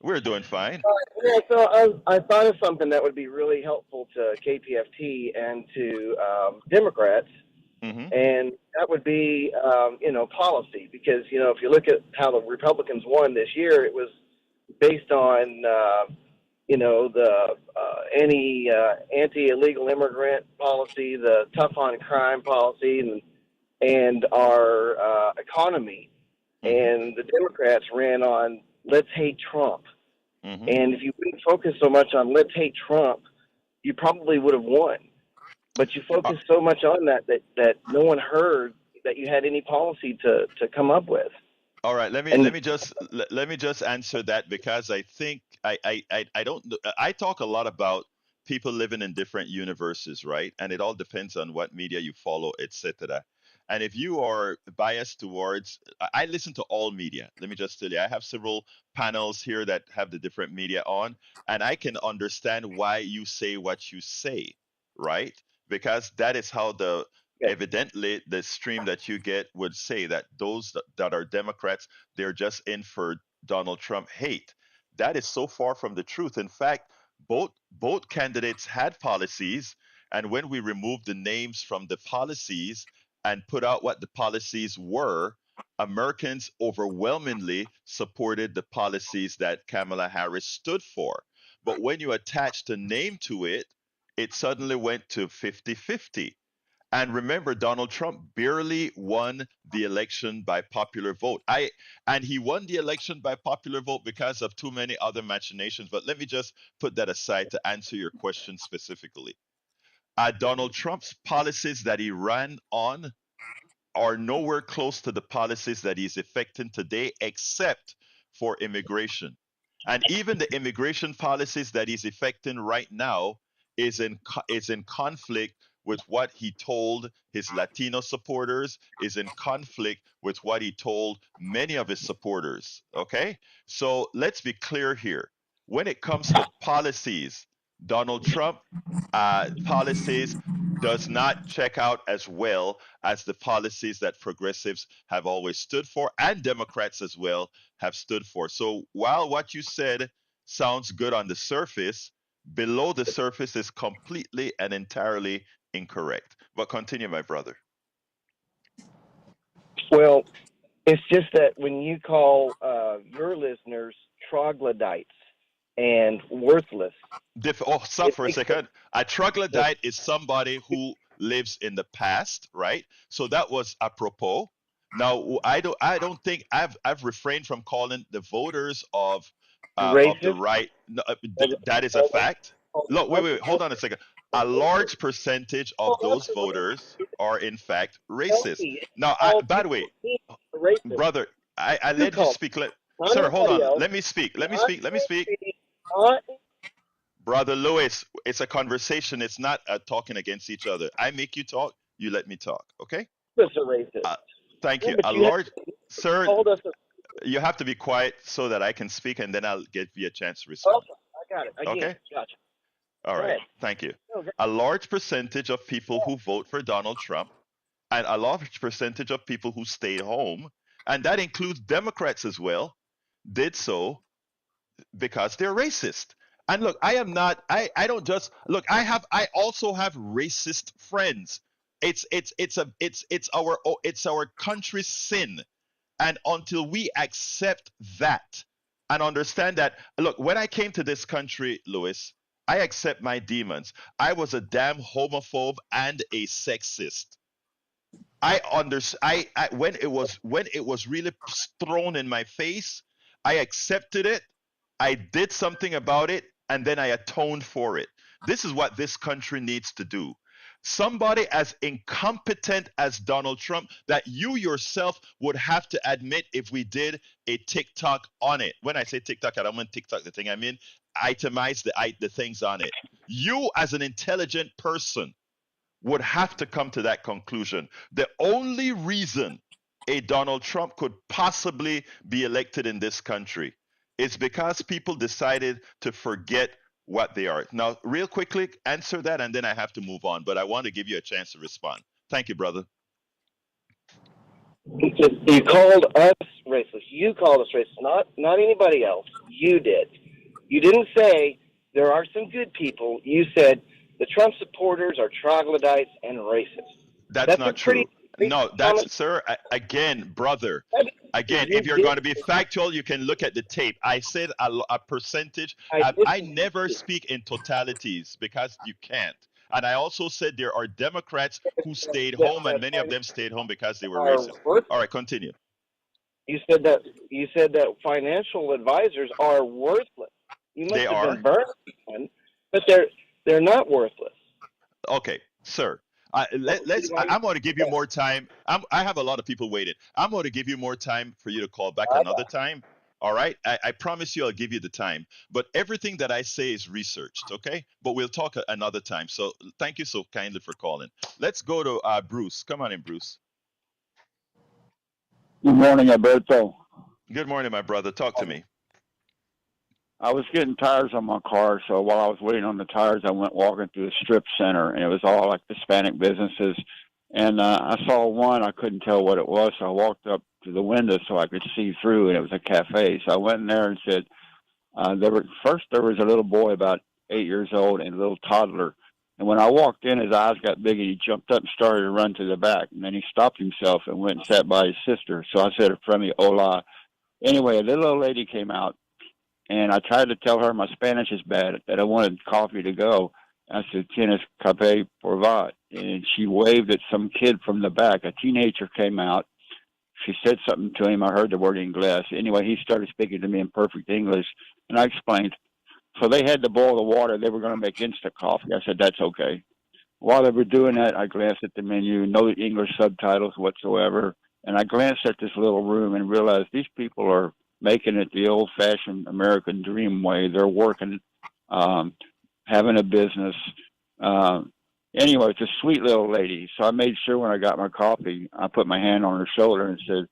A: We're doing fine.
G: Yeah, so I thought of something that would be really helpful to KPFT and to Democrats,
A: Hmm.
G: and that would be, policy. Because, if you look at how the Republicans won this year, it was based on, the anti-illegal immigrant policy, the tough on crime policy, and our economy.
A: Hmm.
G: And the Democrats ran on let's hate Trump.
A: Hmm.
G: And if you wouldn't focus so much on let's hate Trump, you probably would have won. But you focused so much on that no one heard that you had any policy to come up with.
A: All right, let me
G: And
A: let me just let me just answer that because I think I don't I talk a lot about people living in different universes, right? And it all depends on what media you follow, etc. And if you are biased towards, I listen to all media. Let me just tell you, I have several panels here that have the different media on, and I can understand why you say what you say, right? Because that is how evidently the stream that you get would say that those that are Democrats, they're just in for Donald Trump hate. That is so far from the truth. In fact, both candidates had policies, and when we removed the names from the policies and put out what the policies were, Americans overwhelmingly supported the policies that Kamala Harris stood for. But when you attached a name to it, it suddenly went to 50-50. And remember, Donald Trump barely won the election by popular vote. And he won the election by popular vote because of too many other machinations. But let me just put that aside to answer your question specifically. Donald Trump's policies that he ran on are nowhere close to the policies that he's effecting today, except for immigration. And even the immigration policies that he's effecting right now is in conflict with what he told his Latino supporters, is in conflict with what he told many of his supporters. Okay? So let's be clear here. When it comes to policies, Donald Trump policies does not check out as well as the policies that progressives have always stood for, and Democrats as well have stood for. So while what you said sounds good on the surface, below the surface is completely and entirely incorrect. But continue, my brother.
G: Well, it's just that when you call your listeners troglodytes and worthless,
A: Stop for a second. A troglodyte is somebody who lives in the past, right? So that was apropos. Now, I don't think I've refrained from calling the voters of the
G: racist.
A: right. No, that is a fact. Look, wait, hold on a second. A large percentage of those voters are in fact racist. Now, by the way,
G: Racist.
A: brother, I
G: You
A: let you
G: call
A: speak.
G: not
A: Sir, hold
G: anybody
A: on.
G: else.
A: Let me speak. Let me speak. Let me speak.
G: Not
A: Brother Lewis, it's a conversation. It's not talking against each other. I make you talk, you let me talk. Okay?
G: a racist.
A: Uh, thank
G: Yeah,
A: you.
G: but
A: A
G: you have
A: large, sir,
G: called us a.
A: you have to be quiet so that I can speak, and then I'll give you a chance to
G: Oh,
A: respond.
G: I got it. I get
A: Okay?
G: it. Gotcha.
A: All
G: Go
A: right.
G: ahead.
A: Thank you.
G: No,
A: A large percentage of people who vote for Donald Trump, and a large percentage of people who stayed home, and that includes Democrats as well, did so because they're racist. And look, I am not I don't just look, I also have racist friends. It's our country's sin. And until we accept that and understand that, look, when I came to this country, Louis, I accept my demons. I was a damn homophobe and a sexist. When it was really thrown in my face, I accepted it, I did something about it, and then I atoned for it. This is what this country needs to do. Somebody as incompetent as Donald Trump, that you yourself would have to admit, if we did a TikTok on it. When I say TikTok, I don't mean TikTok the thing, I mean itemize the things on it. You as an intelligent person would have to come to that conclusion. The only reason a Donald Trump could possibly be elected in this country is because people decided to forget what they are. Now, real quickly, answer that, and then I have to move on, but I want to give you a chance to respond. Thank you, brother.
G: You called us racist. You called us racist, not anybody else. You did. You didn't say there are some good people. You said the Trump supporters are troglodytes and racist.
A: That's not true. No,
G: comment.
A: sir, again, brother. Again,
G: You
A: if you're
G: did.
A: going to be factual, you can look at the tape. I said a percentage. I
G: listened to
A: never
G: you.
A: speak in totalities because you can't. And I also said there are Democrats who stayed home, and many of them stayed home because they were racist. All right, continue.
G: You said that financial advisors are worthless. You must
A: They
G: have
A: are.
G: been burned one, but they're not worthless.
A: Okay, sir. I'm going to give you more time. I have a lot of people waiting. I'm going to give you more time for you to call back another time. All right. I promise you I'll give you the time. But everything that I say is researched. Okay. But we'll talk another time. So thank you so kindly for calling. Let's go to Bruce. Come on in, Bruce.
H: Good morning, Alberto.
A: Good morning, my brother. Talk to me.
H: I was getting tires on my car, so while I was waiting on the tires, I went walking through a strip center, and it was all like Hispanic businesses. And I saw one, I couldn't tell what it was, so I walked up to the window so I could see through, and it was a cafe. So I went in there and said, there was a little boy about 8 years old and a little toddler. And when I walked in, his eyes got big, and he jumped up and started to run to the back. And then he stopped himself and went and sat by his sister. So I said, friendly, hola. Anyway, a little old lady came out, and I tried to tell her my Spanish is bad, that I wanted coffee to go. I said, "Tienes café por what?" And she waved at some kid from the back. A teenager came out. She said something to him. I heard the word English. Anyway, he started speaking to me in perfect English, and I explained. So they had to boil the water. They were going to make instant coffee. I said, "That's okay." While they were doing that, I glanced at the menu, no English subtitles whatsoever, and I glanced at this little room and realized these people are making it the old-fashioned American dream way. They're working, having a business. Anyway, it's a sweet little lady. So I made sure when I got my coffee, I put my hand on her shoulder and said,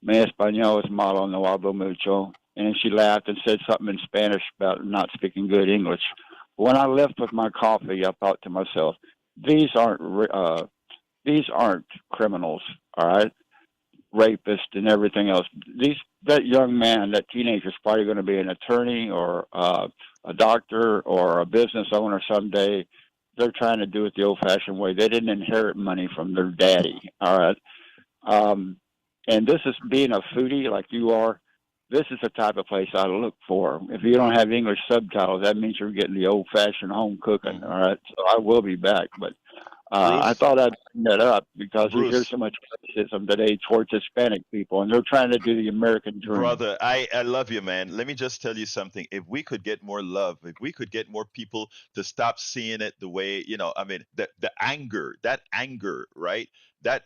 H: "Mi español es malo, no hablo mucho." And then she laughed and said something in Spanish about not speaking good English. When I left with my coffee, I thought to myself, these aren't criminals, all right? Rapists and everything else. That young man, that teenager, is probably going to be an attorney or a doctor or a business owner someday. They're trying to do it the old-fashioned way. They didn't inherit money from their daddy, all right? And this is being a foodie like you are. This is the type of place I look for. If you don't have English subtitles, that means you're getting the old-fashioned home cooking, all right? So I will be back, but I thought I'd bring that up because you hear so much criticism today towards Hispanic people, and they're trying to do the American dream.
A: Brother, I love you, man. Let me just tell you something. If we could get more love, if we could get more people to stop seeing it the way, I mean, the anger, that anger, right? That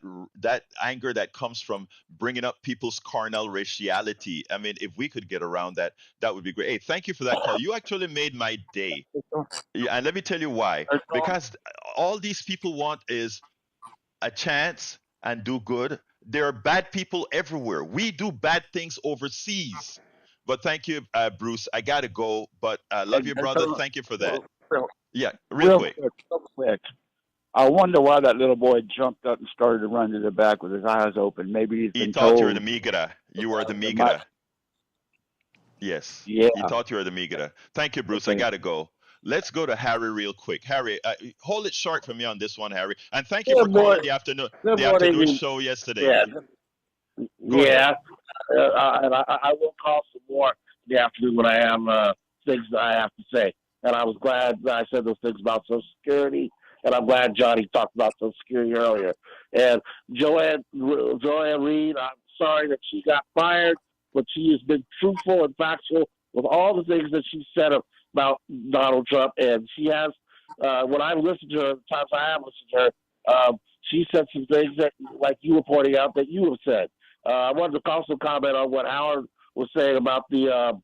A: anger that comes from bringing up people's carnal raciality. I mean, if we could get around that, that would be great. Hey, thank you for that call. You actually made my day. Yeah, and let me tell you why. Because all these people want is a chance and do good. There are bad people everywhere. We do bad things overseas. But thank you, Bruce. I gotta go. But love you, brother. Thank you for that. Yeah, real quick.
H: I wonder why that little boy jumped up and started to run to the back with his eyes open. Maybe he's
A: He
H: been
A: thought
H: told.
A: you were the migra. You were the migra. Yes.
H: Yeah.
A: He thought you were the migra. Thank you, Bruce. I gotta go. Let's go to Harry real quick. Harry, hold it short for me on this one, Harry. And thank you for calling the afternoon show yesterday. Go ahead.
I: And I will call some more in the afternoon when I have things that I have to say. And I was glad that I said those things about Social Security, and I'm glad Johnny talked about Social Security earlier. And Joanne Reed, I'm sorry that she got fired, but she has been truthful and factual with all the things that she said about Donald Trump. And she has, when I listened to her, the times I have listened to her, she said some things that, like you were pointing out, that you have said. I wanted to also comment on what Howard was saying about the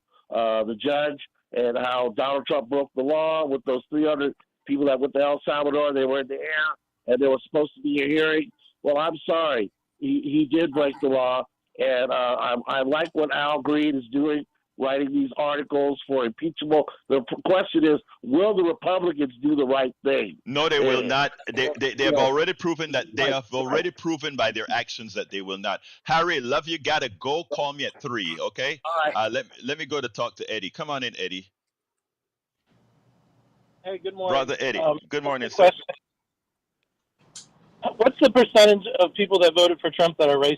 I: judge and how Donald Trump broke the law with those 300 people that went to El Salvador. They were in the air, and there was supposed to be a hearing. Well, I'm sorry. He did break the law, and I like what Al Green is doing, writing these articles for impeachable. The question is, will the Republicans do the right thing?
A: No, they will not. They have already proven that they have already proven by their actions that they will not. Harry, love you. Gotta go. Call me at 3, okay?
I: All right.
A: Let me go to talk to Eddie. Come on in, Eddie.
J: Hey, good morning.
A: Brother Eddie. Good morning, sir.
J: What's the percentage of people that voted for Trump that are racist?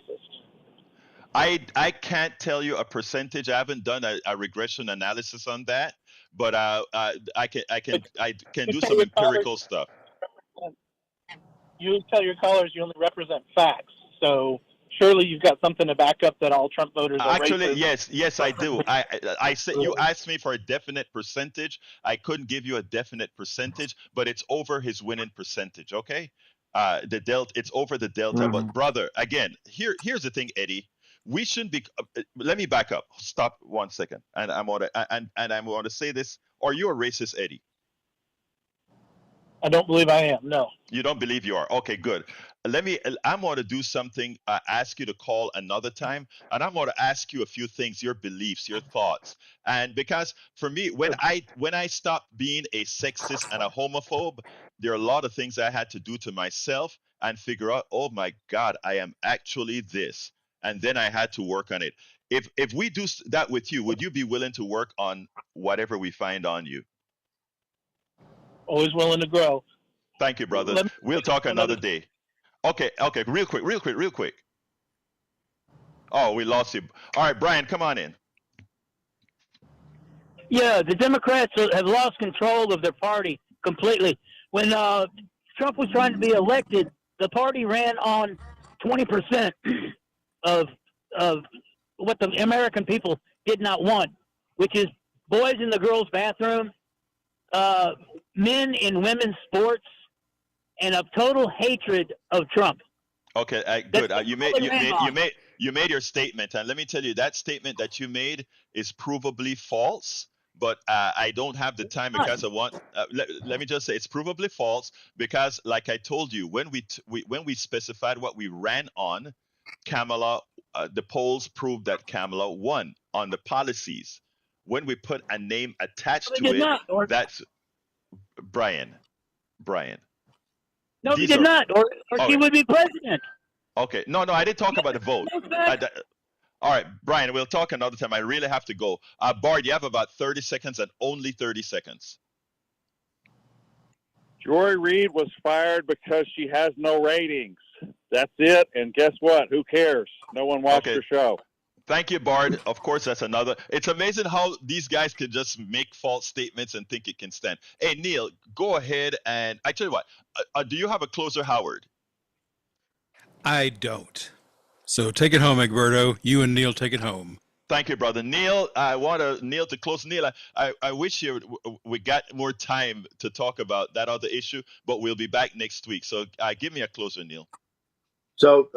A: I can't tell you a percentage. I haven't done a regression analysis on that, but I can do some empirical stuff.
J: You tell your callers you only represent facts, so surely you've got something to back up that all Trump voters are
A: actually
J: racist.
A: yes I do. I said, you asked me for a definite percentage. I couldn't give you a definite percentage, but it's over his winning percentage. Okay, the delta, it's over the delta.
C: Mm-hmm.
A: But brother, again, here's the thing, Eddie. We shouldn't be. Let me back up. Stop 1 second, and I'm going to say this. Are you a racist, Eddie?
J: I don't believe I am. No.
A: You don't believe you are. Okay, good. I'm going to do something. Ask you to call another time, and I'm going to ask you a few things, your beliefs, your thoughts, and because for me, when I stopped being a sexist and a homophobe, there are a lot of things I had to do to myself and figure out. Oh my God, I am actually this. And then I had to work on it. If we do that with you, would you be willing to work on whatever we find on you?
J: Always willing to grow.
A: Thank you, brother. We'll talk another day. Okay, real quick. Oh, we lost you. All right, Brian, come on in.
K: Yeah, the Democrats have lost control of their party. completely. When Trump was trying to be elected, the party ran on 20% of what the American people did not want, which is boys in the girls' bathroom, men in women's sports, and a total hatred of Trump.
A: Okay, good. You made your statement, and let me tell you that statement that you made is provably false. But I don't have the time because I want. Let me just say it's provably false because, like I told you, when we specified what we ran on, Kamala, the polls proved that Kamala won on the policies. When we put a name attached to it, that's Brian.
K: No, he did not, or he would be president.
A: Okay. No, I didn't talk about the vote. All right, Brian, we'll talk another time. I really have to go. Bart, you have about 30 seconds and only 30 seconds.
L: Joy Reid was fired because she has no ratings. That's it. And guess what? Who cares? No one watched her show.
A: Thank you, Bard. Of course, that's another. It's amazing how these guys can just make false statements and think it can stand. Hey, Neil, go ahead and I tell you what. Do you have a closer, Howard?
B: I don't. So take it home, Egberto. You and Neil take it home.
A: Thank you, brother. Neil, I want Neil to close. Neil, I wish we got more time to talk about that other issue, but we'll be back next week. So give me a closer, Neil.
C: So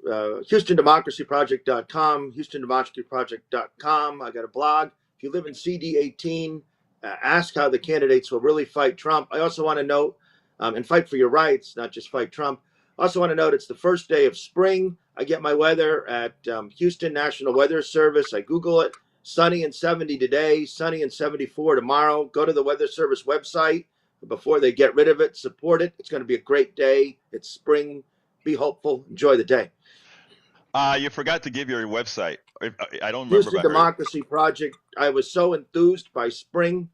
C: HoustonDemocracyProject.com, HoustonDemocracyProject.com. I got a blog. If you live in CD18, ask how the candidates will really fight Trump. I also want to note, and fight for your rights, not just fight Trump. I also want to note it's the first day of spring. I get my weather at Houston National Weather Service. I Google it. Sunny and 70 today, sunny and 74 tomorrow. Go to the Weather Service website before they get rid of it. Support it. It's going to be a great day. It's spring. Be hopeful. Enjoy the day.
A: You forgot to give your website. I don't remember.
C: Houston Democracy Project. I was so enthused by spring.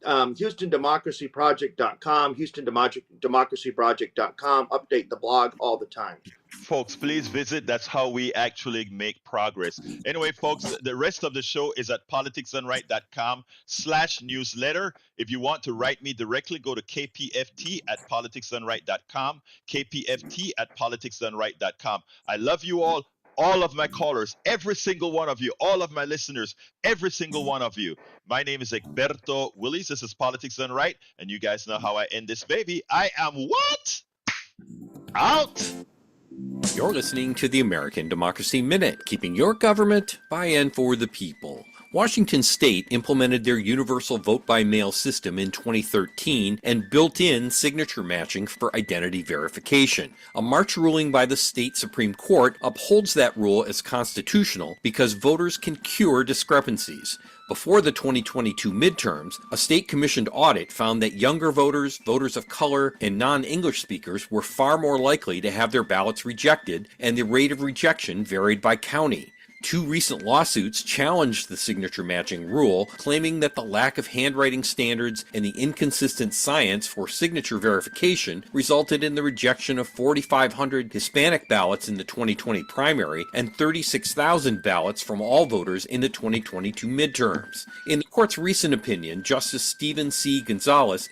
C: HoustonDemocracyProject.com, HoustonDemocracyProject.com. Update the blog all the time.
A: Folks, please visit. That's how we actually make progress. Anyway, folks, the rest of the show is at politicsdoneright.com/newsletter. If you want to write me directly, go to kpft@politicsdoneright.com, kpft@politicsdoneright.com. I love you all of my callers, every single one of you, all of my listeners, every single one of you. My name is Egberto Willies. This is Politics Done Right, and you guys know how I end this baby. I am what? Out.
M: You're listening to the American Democracy Minute, keeping your government by and for the people. Washington State implemented their universal vote-by-mail system in 2013 and built in signature matching for identity verification. A March ruling by the state Supreme Court upholds that rule as constitutional because voters can cure discrepancies. Before the 2022 midterms, a state-commissioned audit found that younger voters, voters of color, and non-English speakers were far more likely to have their ballots rejected, and the rate of rejection varied by county. 2 recent lawsuits challenged the signature matching rule, claiming that the lack of handwriting standards and the inconsistent science for signature verification resulted in the rejection of 4,500 Hispanic ballots in the 2020 primary and 36,000 ballots from all voters in the 2022 midterms. In the court's recent opinion, Justice Stephen C. Gonzalez